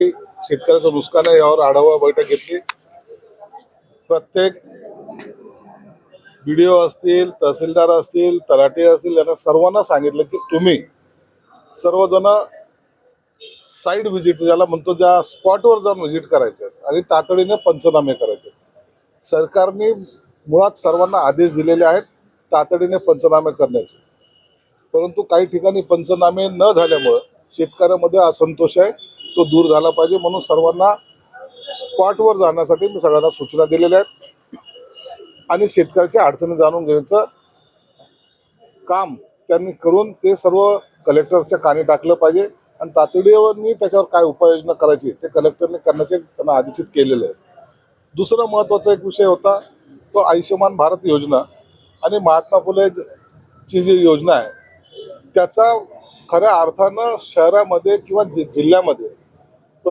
शेतकऱ्याचं नुकसान आहे यावर आढावा बैठक घेतली। प्रत्येक बीडीओ असतील, तहसीलदार असतील, तलाठी असतील, यांना सर्वांना सांगितलं की तुम्ही सर्वजण साईड व्हिजिट ज्याला म्हणतो ज्या स्पॉटवर जाऊन व्हिजिट करायचे आणि तातडीने पंचनामे करायचे। सरकारने मुळात सर्वांना आदेश दिलेले आहेत तातडीने पंचनामे करण्याचे, परंतु काही ठिकाणी पंचनामे न झाल्यामुळे शेतकऱ्यांमध्ये असंतोष आहे, तो दूर झाला पाहिजे। म्हणून सर्वांना स्पॉटवर जाण्यासाठी मी सगळ्यांना सूचना दिलेल्या आहेत आणि शेतकऱ्याच्या अडचणी जाणून घेण्याचं काम त्यांनी करून ते सर्व कलेक्टरच्या कानी टाकलं पाहिजे आणि तातडीने त्याच्यावर काय उपाययोजना करायची ते कलेक्टरने करण्याचे त्यांना आदेशित केलेलं आहे। दुसरा महत्त्वाचा एक विषय होता तो आयुष्यमान भारत योजना आणि महात्मा फुले ची जी योजना आहे त्याचा खऱ्या अर्थानं शहरामध्ये किंवा जिल्ह्यामध्ये